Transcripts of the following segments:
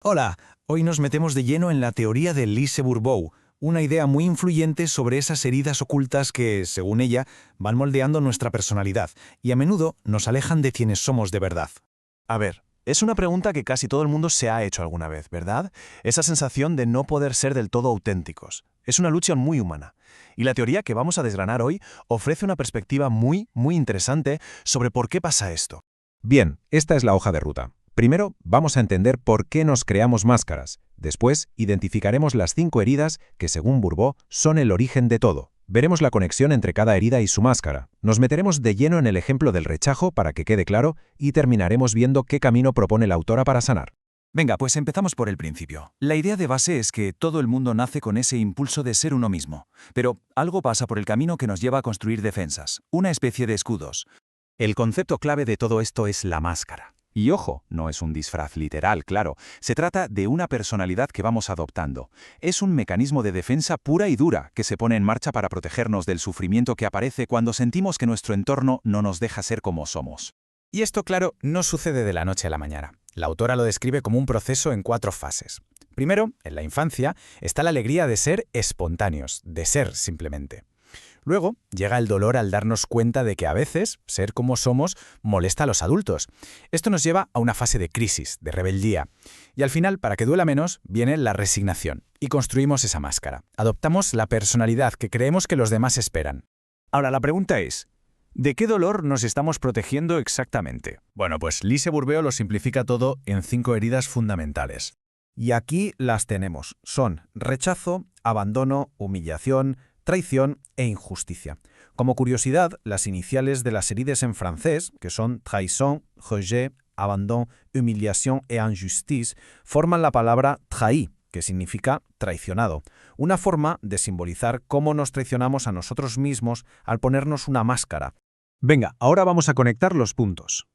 Hola, hoy nos metemos de lleno en la teoría de Lise Bourbeau, una idea muy influyente sobre esas heridas ocultas que, según ella, van moldeando nuestra personalidad y a menudo nos alejan de quienes somos de verdad. A ver, es una pregunta que casi todo el mundo se ha hecho alguna vez, ¿verdad? Esa sensación de no poder ser del todo auténticos. Es una lucha muy humana. Y la teoría que vamos a desgranar hoy ofrece una perspectiva muy interesante sobre por qué pasa esto. Bien, esta es la hoja de ruta. Primero, vamos a entender por qué nos creamos máscaras. Después, identificaremos las 5 heridas que, según Bourbeau, son el origen de todo. Veremos la conexión entre cada herida y su máscara. Nos meteremos de lleno en el ejemplo del rechazo para que quede claro y terminaremos viendo qué camino propone la autora para sanar. Venga, pues empezamos por el principio. La idea de base es que todo el mundo nace con ese impulso de ser uno mismo, pero algo pasa por el camino que nos lleva a construir defensas, una especie de escudos. El concepto clave de todo esto es la máscara. Y ojo, no es un disfraz literal, claro. Se trata de una personalidad que vamos adoptando. Es un mecanismo de defensa pura y dura que se pone en marcha para protegernos del sufrimiento que aparece cuando sentimos que nuestro entorno no nos deja ser como somos. Y esto, claro, no sucede de la noche a la mañana. La autora lo describe como un proceso en 4 fases. Primero, en la infancia, está la alegría de ser espontáneos, de ser simplemente. Luego, llega el dolor al darnos cuenta de que a veces, ser como somos, molesta a los adultos. Esto nos lleva a una fase de crisis, de rebeldía. Y al final, para que duela menos, viene la resignación. Y construimos esa máscara. Adoptamos la personalidad que creemos que los demás esperan. Ahora, la pregunta es, ¿de qué dolor nos estamos protegiendo exactamente? Bueno, pues Lise Bourbeau lo simplifica todo en 5 heridas fundamentales. Y aquí las tenemos. Son rechazo, abandono, humillación, traición e injusticia. Como curiosidad, las iniciales de las heridas en francés, que son trahison, rejet, abandon, humiliation et injustice, forman la palabra trahi, que significa traicionado, una forma de simbolizar cómo nos traicionamos a nosotros mismos al ponernos una máscara. Venga, ahora vamos a conectar los puntos.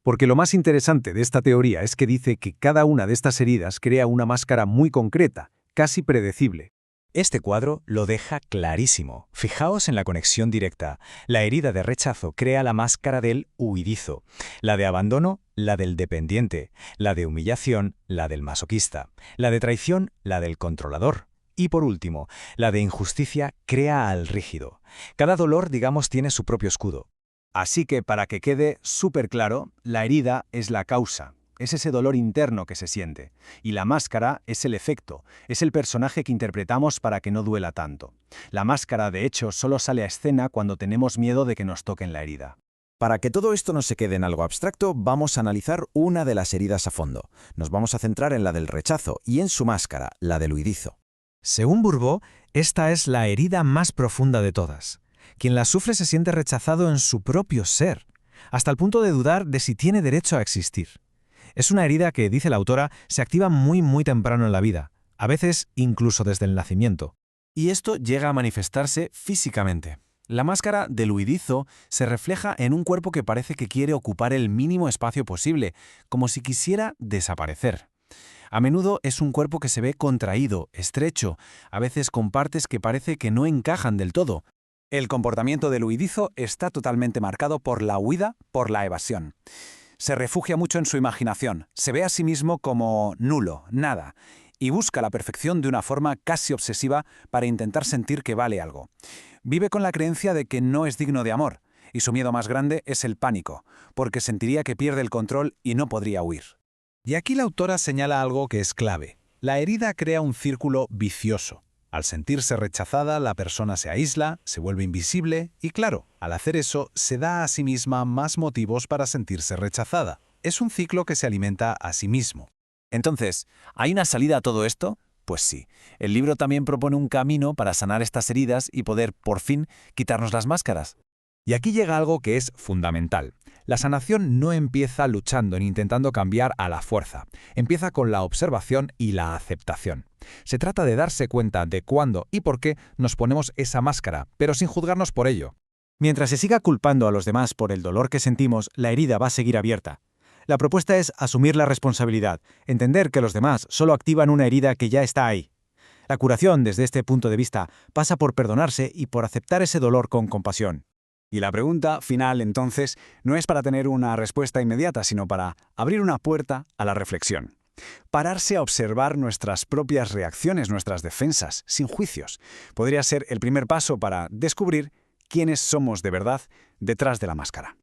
Porque lo más interesante de esta teoría es que dice que cada una de estas heridas crea una máscara muy concreta, casi predecible. Este cuadro lo deja clarísimo. Fijaos en la conexión directa. La herida de rechazo crea la máscara del huidizo, la de abandono, la del dependiente, la de humillación, la del masoquista, la de traición, la del controlador. Y por último, la de injusticia crea al rígido. Cada dolor, digamos, tiene su propio escudo. Así que, para que quede súper claro, la herida es la causa. Es ese dolor interno que se siente. Y la máscara es el efecto, es el personaje que interpretamos para que no duela tanto. La máscara, de hecho, solo sale a escena cuando tenemos miedo de que nos toquen la herida. Para que todo esto no se quede en algo abstracto, vamos a analizar una de las heridas a fondo. Nos vamos a centrar en la del rechazo y en su máscara, la del huidizo. Según Bourbeau, esta es la herida más profunda de todas. Quien la sufre se siente rechazado en su propio ser, hasta el punto de dudar de si tiene derecho a existir. Es una herida que, dice la autora, se activa muy temprano en la vida, a veces incluso desde el nacimiento. Y esto llega a manifestarse físicamente. La máscara del huidizo se refleja en un cuerpo que parece que quiere ocupar el mínimo espacio posible, como si quisiera desaparecer. A menudo es un cuerpo que se ve contraído, estrecho, a veces con partes que parece que no encajan del todo. El comportamiento del huidizo está totalmente marcado por la huida, por la evasión. Se refugia mucho en su imaginación, se ve a sí mismo como nulo, nada, y busca la perfección de una forma casi obsesiva para intentar sentir que vale algo. Vive con la creencia de que no es digno de amor, y su miedo más grande es el pánico, porque sentiría que pierde el control y no podría huir. Y aquí la autora señala algo que es clave. La herida crea un círculo vicioso. Al sentirse rechazada, la persona se aísla, se vuelve invisible y, claro, al hacer eso, se da a sí misma más motivos para sentirse rechazada. Es un ciclo que se alimenta a sí mismo. Entonces, ¿hay una salida a todo esto? Pues sí. El libro también propone un camino para sanar estas heridas y poder, por fin, quitarnos las máscaras. Y aquí llega algo que es fundamental. La sanación no empieza luchando ni intentando cambiar a la fuerza. Empieza con la observación y la aceptación. Se trata de darse cuenta de cuándo y por qué nos ponemos esa máscara, pero sin juzgarnos por ello. Mientras se siga culpando a los demás por el dolor que sentimos, la herida va a seguir abierta. La propuesta es asumir la responsabilidad, entender que los demás solo activan una herida que ya está ahí. La curación, desde este punto de vista, pasa por perdonarse y por aceptar ese dolor con compasión. Y la pregunta final, entonces, no es para tener una respuesta inmediata, sino para abrir una puerta a la reflexión. Pararse a observar nuestras propias reacciones, nuestras defensas, sin juicios, podría ser el primer paso para descubrir quiénes somos de verdad detrás de la máscara.